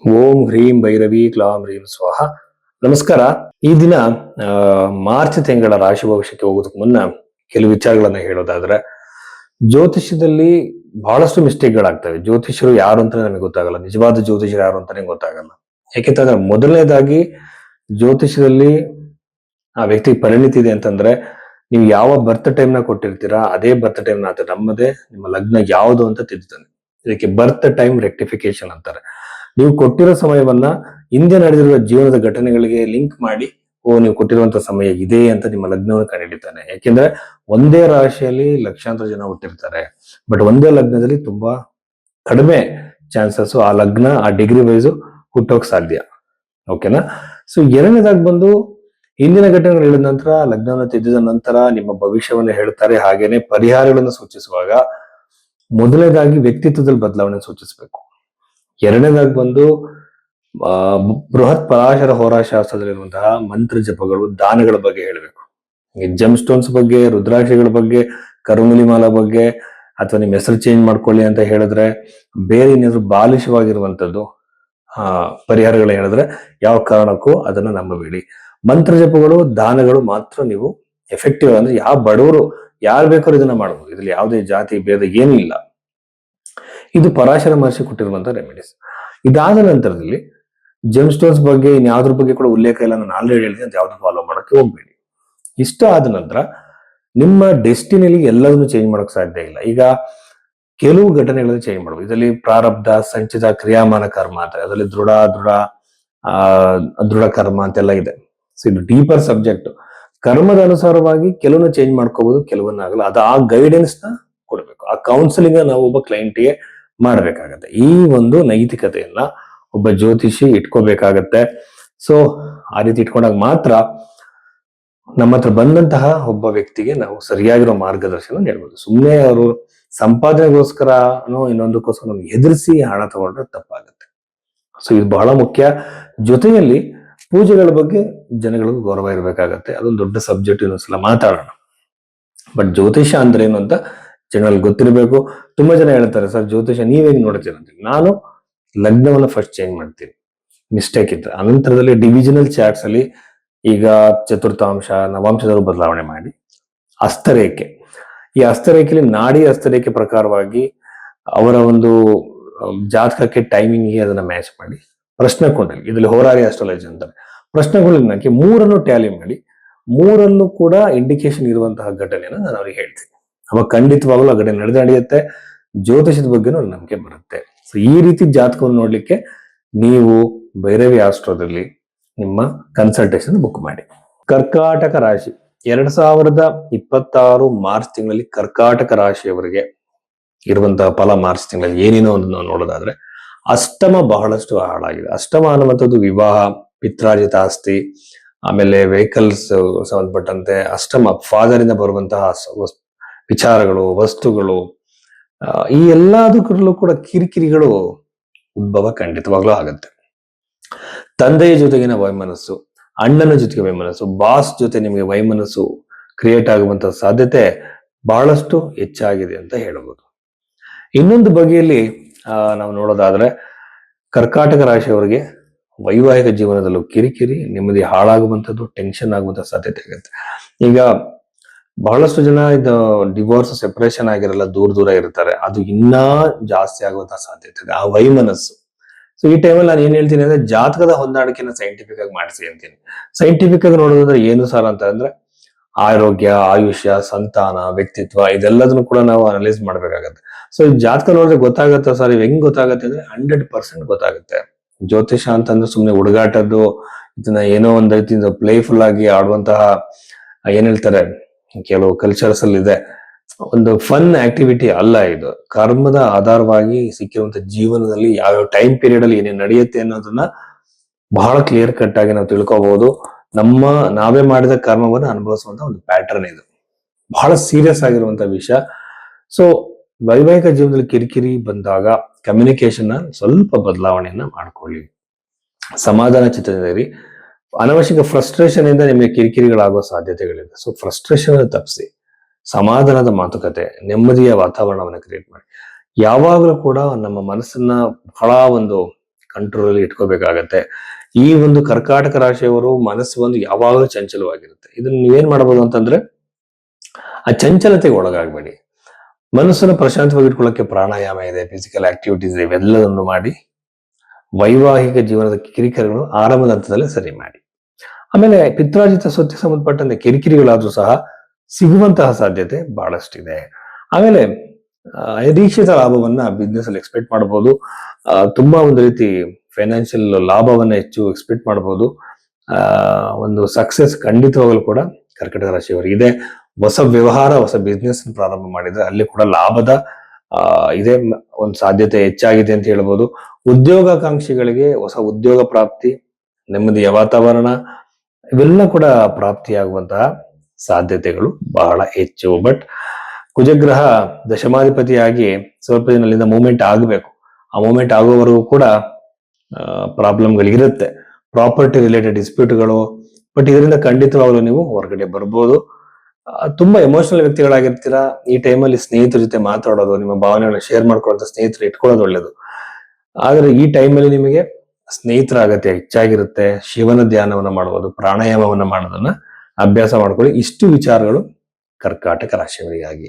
ಓಂ ಹ್ರೀಂ ಭೈರವಿ ಕ್ಲಾಂ ಹ್ರೀಂ ಸ್ವಾಹ. ನಮಸ್ಕಾರ. ಈ ದಿನ ಮಾರ್ಚ್ ತಿಂಗಳ ರಾಶಿ ಭವಿಷ್ಯಕ್ಕೆ ಹೋಗೋದಕ್ಕೆ ಮುನ್ನ ಕೆಲವು ವಿಚಾರಗಳನ್ನ ಹೇಳೋದಾದ್ರೆ, ಜ್ಯೋತಿಷ್ಯದಲ್ಲಿ ಬಹಳಷ್ಟು ಮಿಸ್ಟೇಕ್ಗಳಾಗ್ತವೆ. ಜ್ಯೋತಿಷರು ಯಾರು ಅಂತ ನಮಗೆ ಗೊತ್ತಾಗಲ್ಲ, ನಿಜವಾದ ಜ್ಯೋತಿಷರು ಯಾರು ಅಂತಾನೆ ಗೊತ್ತಾಗಲ್ಲ. ಯಾಕೆಂತಂದ್ರೆ ಮೊದಲನೇದಾಗಿ ಜ್ಯೋತಿಷದಲ್ಲಿ ಆ ವ್ಯಕ್ತಿ ಪರಿಣಿತಿ ಇದೆ ಅಂತಂದ್ರೆ, ನೀವು ಯಾವ ಬರ್ತ್ ಟೈಮ್ ನ ಕೊಟ್ಟಿರ್ತೀರಾ ಅದೇ ಬರ್ತ್ ಟೈಮ್ ನ ನಮ್ಮದೇ ನಿಮ್ಮ ಲಗ್ನ ಯಾವುದು ಅಂತ ತಿದ್ದುತ್ತಾನೆ. ಇದಕ್ಕೆ ಬರ್ತ್ ಟೈಮ್ ರೆಕ್ಟಿಫಿಕೇಶನ್ ಅಂತಾರೆ. ನೀವು ಕೊಟ್ಟಿರೋ ಸಮಯವನ್ನ ಹಿಂದೆ ನಡೆದಿರುವ ಜೀವನದ ಘಟನೆಗಳಿಗೆ ಲಿಂಕ್ ಮಾಡಿ, ನೀವು ಕೊಟ್ಟಿರುವಂತಹ ಸಮಯ ಇದೆ ಅಂತ ನಿಮ್ಮ ಲಗ್ನವನ್ನು ಕಂಡುಹಿಡಿತಾನೆ. ಯಾಕೆಂದ್ರೆ ಒಂದೇ ರಾಶಿಯಲ್ಲಿ ಲಕ್ಷಾಂತರ ಜನ ಹುಟ್ಟಿರ್ತಾರೆ, ಬಟ್ ಒಂದೇ ಲಗ್ನದಲ್ಲಿ ತುಂಬಾ ಕಡಿಮೆ ಚಾನ್ಸಸ್ ಆ ಲಗ್ನ ಆ ಡಿಗ್ರಿ ವೈಸ್ ಹುಟ್ಟೋಕ್ ಸಾಧ್ಯ. ಓಕೆನಾ? ಸೊ ಎರಡನೇದಾಗಿ ಬಂದು ಹಿಂದಿನ ಘಟನೆಗಳು ಹೇಳಿದ ನಂತರ, ಲಗ್ನವನ್ನು ತಿದ್ದಿದ ನಂತರ ನಿಮ್ಮ ಭವಿಷ್ಯವನ್ನು ಹೇಳ್ತಾರೆ. ಹಾಗೇನೆ ಪರಿಹಾರಗಳನ್ನು ಸೂಚಿಸುವಾಗ ಮೊದಲನೇದಾಗಿ ವ್ಯಕ್ತಿತ್ವದಲ್ಲಿ ಬದಲಾವಣೆ ಸೂಚಿಸಬೇಕು. ಎರಡನೇದಾಗಿ ಬಂದು ಬೃಹತ್ ಪರಾಶರ ಹೋರಾಶಾಸ್ತ್ರದಲ್ಲಿರುವಂತಹ ಮಂತ್ರ ಜಪಗಳು, ದಾನಗಳ ಬಗ್ಗೆ ಹೇಳಬೇಕು. ಈ ಜಮ್ ಸ್ಟೋನ್ಸ್ ಬಗ್ಗೆ, ರುದ್ರಾಕ್ಷಿಗಳ ಬಗ್ಗೆ, ಕರುಮುಲಿಮಾಲ ಬಗ್ಗೆ, ಅಥವಾ ನಿಮ್ಮ ಹೆಸರು ಚೇಂಜ್ ಮಾಡ್ಕೊಳ್ಳಿ ಅಂತ ಹೇಳಿದ್ರೆ, ಬೇರೆ ಏನಾದ್ರು ಬಾಲಿಶವಾಗಿರುವಂತದ್ದು ಪರಿಹಾರಗಳು ಹೇಳಿದ್ರೆ ಯಾವ ಕಾರಣಕ್ಕೂ ಅದನ್ನ ನಂಬಬೇಡಿ. ಮಂತ್ರ ಜಪಗಳು, ದಾನಗಳು ಮಾತ್ರ ನೀವು ಎಫೆಕ್ಟಿವ್. ಅಂದ್ರೆ ಯಾವ ಬಡವರು ಯಾರು ಬೇಕಾದ್ರೂ ಇದನ್ನ ಮಾಡಬಹುದು. ಇದ್ರಲ್ಲಿ ಯಾವುದೇ ಜಾತಿ ಭೇದ ಏನೂ ಇಲ್ಲ. ಇದು ಪರಾಶರ ಮಹರ್ಷಿ ಕೊಟ್ಟಿರುವಂತಹ ರೆಮಿಡೀಸ್. ಇದಾದ ನಂತರದಲ್ಲಿ ಜೆಮ್ ಸ್ಟೋನ್ಸ್ ಬಗ್ಗೆ ಇನ್ಯಾವ್ದ್ರ ಬಗ್ಗೆ ಕೂಡ ಉಲ್ಲೇಖ ಇಲ್ಲ, ನಾನು ಆಲ್ರೆಡಿ ಹೇಳಿದೆ, ಅಂತ ಯಾವ್ದು ಫಾಲೋ ಮಾಡಕ್ಕೆ ಹೋಗ್ಬೇಡಿ. ಇಷ್ಟ ಆದ ನಂತರ ನಿಮ್ಮ ಡೆಸ್ಟಿನಿಯಲ್ಲಿ ಎಲ್ಲದನ್ನು ಚೇಂಜ್ ಮಾಡಕ್ ಸಾಧ್ಯ ಇಲ್ಲ. ಈಗ ಕೆಲವು ಘಟನೆಗಳನ್ನು ಚೇಂಜ್ ಮಾಡಬಹುದು. ಇದರಲ್ಲಿ ಪ್ರಾರಬ್ಧ, ಸಂಚಿತ, ಕ್ರಿಯಾಮಾನ ಕರ್ಮ ಅಂತ, ಅದರಲ್ಲಿ ದೃಢ ಕರ್ಮ ಅಂತೆಲ್ಲ ಇದೆ. ಸೊ ಇದು ಡೀಪರ್ ಸಬ್ಜೆಕ್ಟ್. ಕರ್ಮದ ಅನುಸಾರವಾಗಿ ಕೆಲವನ್ನ ಚೇಂಜ್ ಮಾಡ್ಕೋಬಹುದು, ಕೆಲವನ್ನ ಆಗಲ್ಲ. ಅದು ಆ ಗೈಡೆನ್ಸ್ ನ ಕೊಡ್ಬೇಕು. ಆ ಕೌನ್ಸಿಲಿಂಗ್ ನಾವು ಒಬ್ಬ ಕ್ಲೈಂಟ್ಗೆ ಮಾಡ್ಬೇಕಾಗತ್ತೆ. ಈ ಒಂದು ನೈತಿಕತೆಯನ್ನ ಒಬ್ಬ ಜ್ಯೋತಿಷಿ ಇಟ್ಕೋಬೇಕಾಗತ್ತೆ. ಸೊ ಆ ರೀತಿ ಇಟ್ಕೊಂಡಾಗ ಮಾತ್ರ ನಮ್ಮ ಹತ್ರ ಬಂದಂತಹ ಒಬ್ಬ ವ್ಯಕ್ತಿಗೆ ನಾವು ಸರಿಯಾಗಿರೋ ಮಾರ್ಗದರ್ಶನ ನೀಡಬಹುದು. ಸುಮ್ಮನೆ ಅವರು ಸಂಪಾದನೆಗೋಸ್ಕರ ಇನ್ನೊಂದಕ್ಕೋಸ್ಕರ ಎದುರಿಸಿ ಹಣ ತಗೊಂಡ್ರೆ ತಪ್ಪಾಗುತ್ತೆ. ಸೊ ಇದು ಬಹಳ ಮುಖ್ಯ. ಜೊತೆಯಲ್ಲಿ ಪೂಜೆಗಳ ಬಗ್ಗೆ ಜನಗಳಿಗೂ ಗೌರವ ಇರಬೇಕಾಗತ್ತೆ. ಅದೊಂದು ದೊಡ್ಡ ಸಬ್ಜೆಕ್ಟ್, ಇನ್ನೊಂದ್ಸಲ ಮಾತಾಡೋಣ. ಬಟ್ ಜ್ಯೋತಿಷ ಅಂದ್ರೆ ಏನು ಅಂತ ಜನರಲ್ಲಿ ಗೊತ್ತಿರಬೇಕು. ತುಂಬಾ ಜನ ಹೇಳ್ತಾರೆ, ಸರ್ ಜ್ಯೋತಿಷ ನೀವೇಗೆ ನೋಡ್ತೀರ ಅಂತ. ನಾನು ಲಗ್ನವನ್ನ ಫಸ್ಟ್ ಚೇಂಜ್ ಮಾಡ್ತೀನಿ, ಮಿಸ್ಟೇಕ್ ಇದ್ರೆ. ಅನಂತರದಲ್ಲಿ ಡಿವಿಷನಲ್ ಚಾರ್ಟ್ಸ್ ಅಲ್ಲಿ ಈಗ ಚತುರ್ಥಾಂಶ, ನವಾಂಶದವರು ಬದಲಾವಣೆ ಮಾಡಿ ಹಸ್ತರೇಖೆ, ಈ ಹಸ್ತರೇಖೆಯಲ್ಲಿ ನಾಡಿ ಹಸ್ತರೇಖೆ ಪ್ರಕಾರವಾಗಿ ಅವರ ಒಂದು ಜಾತಕಕ್ಕೆ ಟೈಮಿಂಗ್ಗೆ ಅದನ್ನ ಮ್ಯಾಚ್ ಮಾಡಿ ಪ್ರಶ್ನೆ ಕೊಂಡಲ್ಲಿ, ಇದರಲ್ಲಿ ಹೋರಾರಿ ಆಸ್ಟ್ರಾಲಜಿ ಅಂತಾರೆ, ಪ್ರಶ್ನೆ ಕೊಂಡಲ್ಲಿ ಮೂರನ್ನು ಟ್ಯಾಲಿ ಮಾಡಿ, ಮೂರನ್ನು ಕೂಡ ಇಂಡಿಕೇಶನ್ ಇರುವಂತಹ ಘಟನೆಯನ್ನು ನಾನು ಅವ್ರಿಗೆ ಹೇಳ್ತೀನಿ. ಅವಾಗ ಖಂಡಿತವಾಗಲೂ ಆ ಘಟನೆ ನಡೆಯುತ್ತೆ. ಜ್ಯೋತಿಷದ ಬಗ್ಗೆನೂ ನಂಬಿಕೆ ಬರುತ್ತೆ. ಸೊ ಈ ರೀತಿ ಜಾತಕವನ್ನು ನೋಡ್ಲಿಕ್ಕೆ ನೀವು ಭೈರವಿ ಆಸ್ಟ್ರೋದಲ್ಲಿ ನಿಮ್ಮ ಕನ್ಸಲ್ಟೇಷನ್ ಬುಕ್ ಮಾಡಿ. ಕರ್ಕಾಟಕ ರಾಶಿ 2026 ಮಾರ್ಚ್ ತಿಂಗಳಲ್ಲಿ ಕರ್ಕಾಟಕ ರಾಶಿಯವರಿಗೆ ಇರುವಂತಹ ಫಲ ಮಾರ್ಚ್ ತಿಂಗಳಲ್ಲಿ ಏನೇನೋ ಒಂದು ನಾವು ನೋಡೋದಾದ್ರೆ, ಅಷ್ಟಮ ಬಹಳಷ್ಟು ಹಾಳಾಗಿದೆ. ಅಷ್ಟಮ ಅನ್ನುವಂಥದ್ದು ವಿವಾಹ, ಪಿತ್ರಾರ್ಜಿತ ಆಸ್ತಿ, ಆಮೇಲೆ ವೆಹಿಕಲ್ಸ್ ಸಂಬಂಧಪಟ್ಟಂತೆ ಅಷ್ಟಮ, ಫಾದರ್ ಇಂದ ಬರುವಂತಹ ವಿಚಾರಗಳು, ವಸ್ತುಗಳು, ಈ ಎಲ್ಲದಕ್ಕೂ ಕೂಡ ಕಿರಿಕಿರಿಗಳು ಉದ್ಭವ ಖಂಡಿತವಾಗ್ಲೂ ಆಗುತ್ತೆ. ತಂದೆಯ ಜೊತೆಗಿನ ವೈಮನಸ್ಸು, ಅಣ್ಣನ ಜೊತೆಗೆ ವೈಮನಸ್ಸು, ಬಾಸ್ ಜೊತೆ ನಿಮಗೆ ವೈಮನಸ್ಸು ಕ್ರಿಯೇಟ್ ಆಗುವಂತಹ ಸಾಧ್ಯತೆ ಬಹಳಷ್ಟು ಹೆಚ್ಚಾಗಿದೆ ಅಂತ ಹೇಳಬಹುದು. ಇನ್ನೊಂದು ಬಗೆಯಲ್ಲಿ ನಾವು ನೋಡೋದಾದ್ರೆ, ಕರ್ಕಾಟಕ ರಾಶಿಯವರಿಗೆ ವೈವಾಹಿಕ ಜೀವನದಲ್ಲೂ ಕಿರಿಕಿರಿ, ನೆಮ್ಮದಿ ಹಾಳಾಗುವಂಥದ್ದು, ಟೆನ್ಷನ್ ಆಗುವಂತ ಸಾಧ್ಯತೆ ಆಗುತ್ತೆ. ಈಗ ಬಹಳಷ್ಟು ಜನ ಇದು ಡಿವೋರ್ಸ್, ಸೆಪರೇಷನ್ ಆಗಿರಲ್ಲ, ದೂರ ಇರ್ತಾರೆ. ಅದು ಇನ್ನೂ ಜಾಸ್ತಿ ಆಗುವಂತಹ ಸಾಧ್ಯತೆ ಇದೆ, ಆ ವೈಮನಸ್ಸು. ಸೊ ಈ ಟೈಮಲ್ಲಿ ನಾನು ಏನ್ ಹೇಳ್ತೀನಿ ಅಂದ್ರೆ, ಜಾತಕದ ಹೊಂದಾಣಿಕೆನ ಸೈಂಟಿಫಿಕ್ ಆಗಿ ಮಾಡಿಸಿ ಅಂತೀನಿ. ಸೈಂಟಿಫಿಕ್ ಆಗಿ ನೋಡೋದಂದ್ರೆ ಏನು ಸರ್ ಅಂತ ಅಂದ್ರೆ, ಆರೋಗ್ಯ, ಆಯುಷ್ಯ, ಸಂತಾನ, ವ್ಯಕ್ತಿತ್ವ, ಇದೆಲ್ಲದನ್ನು ಕೂಡ ನಾವು ಅನಲೈಸ್ ಮಾಡ್ಬೇಕಾಗತ್ತೆ. ಸೊ ಈ ಜಾತಕ ನೋಡಿದ್ರೆ ಗೊತ್ತಾಗತ್ತೆ ಸರ್. ಇವ್ ಹೆಂಗ್ ಗೊತ್ತಾಗತ್ತೆ ಅಂದ್ರೆ 100% ಗೊತ್ತಾಗುತ್ತೆ. ಜ್ಯೋತಿಷ ಅಂತಂದ್ರೆ ಸುಮ್ನೆ ಹುಡುಗಾಟದ್ದು, ಇದನ್ನ ಏನೋ ಒಂದ್ ರೀತಿಯಿಂದ ಪ್ಲೇಫುಲ್ ಆಗಿ ಆಡುವಂತಹ, ಏನ್ ಹೇಳ್ತಾರೆ ಕೆಲವು ಕಲ್ಚರ್ಸ್ ಅಲ್ಲಿ ಇದೆ, ಒಂದು ಫನ್ ಆಕ್ಟಿವಿಟಿ ಅಲ್ಲ ಇದು. ಕರ್ಮದ ಆಧಾರವಾಗಿ ಸಿಕ್ಕಿರುವಂತ ಜೀವನದಲ್ಲಿ ಯಾವ್ಯಾವ ಟೈಮ್ ಪೀರಿಯಡ್ ಅಲ್ಲಿ ಏನೇನು ನಡೆಯುತ್ತೆ ಅನ್ನೋದನ್ನ ಬಹಳ ಕ್ಲಿಯರ್ ಕಟ್ ಆಗಿ ನಾವು ತಿಳ್ಕೋಬಹುದು. ನಾವೇ ಮಾಡಿದ ಕರ್ಮವನ್ನು ಅನುಭವಿಸುವಂತ ಒಂದು ಪ್ಯಾಟರ್ನ್ ಇದು. ಬಹಳ ಸೀರಿಯಸ್ ಆಗಿರುವಂತ ವಿಷಯ. ಸೊ ವೈವಾಹಿಕ ಜೀವನದಲ್ಲಿ ಕಿರಿಕಿರಿ ಬಂದಾಗ ಕಮ್ಯುನಿಕೇಶನ್ ಸ್ವಲ್ಪ ಬದಲಾವಣೆಯನ್ನ ಮಾಡ್ಕೊಳ್ಳಿ. ಸಮಾಧಾನ ಚಿತ್ತದಲ್ಲಿ, ಅನವಶ್ಯಕ ಫ್ರಸ್ಟ್ರೇಷನ್ ಇಂದ ನಿಮಗೆ ಕಿರಿಕಿರಿಗಳಾಗುವ ಸಾಧ್ಯತೆಗಳಿದೆ. ಸೊ ಫ್ರಸ್ಟ್ರೇಷನ್ ತಪ್ಪಿಸಿ ಸಮಾಧಾನದ ಮಾತುಕತೆ, ನೆಮ್ಮದಿಯ ವಾತಾವರಣವನ್ನು ಕ್ರಿಯೇಟ್ ಮಾಡಿ. ಯಾವಾಗಲೂ ಕೂಡ ನಮ್ಮ ಮನಸ್ಸನ್ನ ಬಹಳ ಒಂದು ಕಂಟ್ರೋಲ್ ಇಟ್ಕೋಬೇಕಾಗತ್ತೆ. ಈ ಒಂದು ಕರ್ಕಾಟಕ ರಾಶಿಯವರು ಮನಸ್ಸು ಒಂದು ಯಾವಾಗಲೂ ಚಂಚಲವಾಗಿರುತ್ತೆ. ಇದನ್ನ ನೀವೇನ್ ಮಾಡಬಹುದು ಅಂತಂದ್ರೆ ಆ ಚಂಚಲತೆಗೆ ಒಳಗಾಗಬೇಡಿ. ಮನಸ್ಸನ್ನು ಪ್ರಶಾಂತವಾಗಿ ಇಟ್ಕೊಳ್ಳೋಕೆ ಪ್ರಾಣಾಯಾಮ ಇದೆ, ಫಿಸಿಕಲ್ ಆಕ್ಟಿವಿಟೀಸ್ ಇದೆ, ಇವೆಲ್ಲವನ್ನು ಮಾಡಿ ವೈವಾಹಿಕ ಜೀವನದ ಕಿರಿಕಿರಿಗಳು ಆರಂಭದ ಹಂತದಲ್ಲೇ ಸರಿ ಮಾಡಿ. ಆಮೇಲೆ ಪಿತ್ರಾರ್ಜಿತ ಸ್ವತ್ತಿಗೆ ಸಂಬಂಧಪಟ್ಟಂತೆ ಕಿರಿಕಿರಿಗಳಾದ್ರೂ ಸಹ ಸಿಗುವಂತಹ ಸಾಧ್ಯತೆ ಬಹಳಷ್ಟಿದೆ. ಆಮೇಲೆ ಅನಿರೀಕ್ಷಿತ ಲಾಭವನ್ನ ಬಿಸ್ನೆಸ್ ಅಲ್ಲಿ ಎಕ್ಸ್ಪೆಕ್ಟ್ ಮಾಡಬಹುದು. ತುಂಬಾ ಒಂದು ರೀತಿ ಫೈನಾನ್ಷಿಯಲ್ ಲಾಭವನ್ನ ಹೆಚ್ಚು ಎಕ್ಸ್ಪೆಕ್ಟ್ ಮಾಡಬಹುದು. ಒಂದು ಸಕ್ಸಸ್ ಖಂಡಿತವಾಗಲೂ ಕೂಡ ಕರ್ಕಟಕ ರಾಶಿಯವರಿಗೆ ಇದೆ. ಹೊಸ ವ್ಯವಹಾರ, ಹೊಸ ಬಿಸ್ನೆಸ್ ಪ್ರಾರಂಭ ಮಾಡಿದ್ರೆ ಅಲ್ಲಿ ಕೂಡ ಲಾಭದ ಇದೇ ಒಂದು ಸಾಧ್ಯತೆ ಹೆಚ್ಚಾಗಿದೆ ಅಂತ ಹೇಳ್ಬೋದು. ಉದ್ಯೋಗಾಕಾಂಕ್ಷಿಗಳಿಗೆ ಹೊಸ ಉದ್ಯೋಗ ಪ್ರಾಪ್ತಿ, ನೆಮ್ಮದಿಯ ವಾತಾವರಣ ಇವೆಲ್ಲ ಕೂಡ ಪ್ರಾಪ್ತಿಯಾಗುವಂತಹ ಸಾಧ್ಯತೆಗಳು ಬಹಳ ಹೆಚ್ಚು. ಬಟ್ ಕುಜಗ್ರಹ ದಶಮಾಧಿಪತಿಯಾಗಿ ಸ್ವಲ್ಪ ದಿನದಿಂದ ಮೂವ್ಮೆಂಟ್ ಆಗಬೇಕು. ಆ ಮೂವ್ಮೆಂಟ್ ಆಗುವವರೆಗೂ ಕೂಡ ಪ್ರಾಬ್ಲಮ್ಗಳಿರುತ್ತೆ, ಪ್ರಾಪರ್ಟಿ ರಿಲೇಟೆಡ್ ಡಿಸ್ಪ್ಯೂಟ್ಗಳು. ಬಟ್ ಇದರಿಂದ ಖಂಡಿತವಾಗ್ಲೂ ನೀವು ಹೊರಗಡೆ ಬರ್ಬೋದು. ತುಂಬಾ ಎಮೋಷನಲ್ ವ್ಯಕ್ತಿಗಳಾಗಿರ್ತೀರಾ. ಈ ಟೈಮಲ್ಲಿ ಸ್ನೇಹಿತರ ಜೊತೆ ಮಾತಾಡೋದು, ನಿಮ್ಮ ಭಾವನೆಗಳನ್ನ ಶೇರ್ ಮಾಡ್ಕೊಳ್ಳುವಂತ ಸ್ನೇಹಿತರು ಇಟ್ಕೊಳ್ಳೋದು ಒಳ್ಳೇದು. ಆದ್ರೆ ಈ ಟೈಮಲ್ಲಿ ನಿಮಗೆ ಸ್ನೇಹಿತರ ಅಗತ್ಯ ಹೆಚ್ಚಾಗಿರುತ್ತೆ. ಶಿವನ ಧ್ಯಾನವನ್ನ ಮಾಡುವುದು, ಪ್ರಾಣಾಯಾಮವನ್ನ ಮಾಡೋದನ್ನ ಅಭ್ಯಾಸ ಮಾಡ್ಕೊಳ್ಳಿ. ಇಷ್ಟು ವಿಚಾರಗಳು ಕರ್ಕಾಟಕ ರಾಶಿಯವರಿಗಾಗಿ.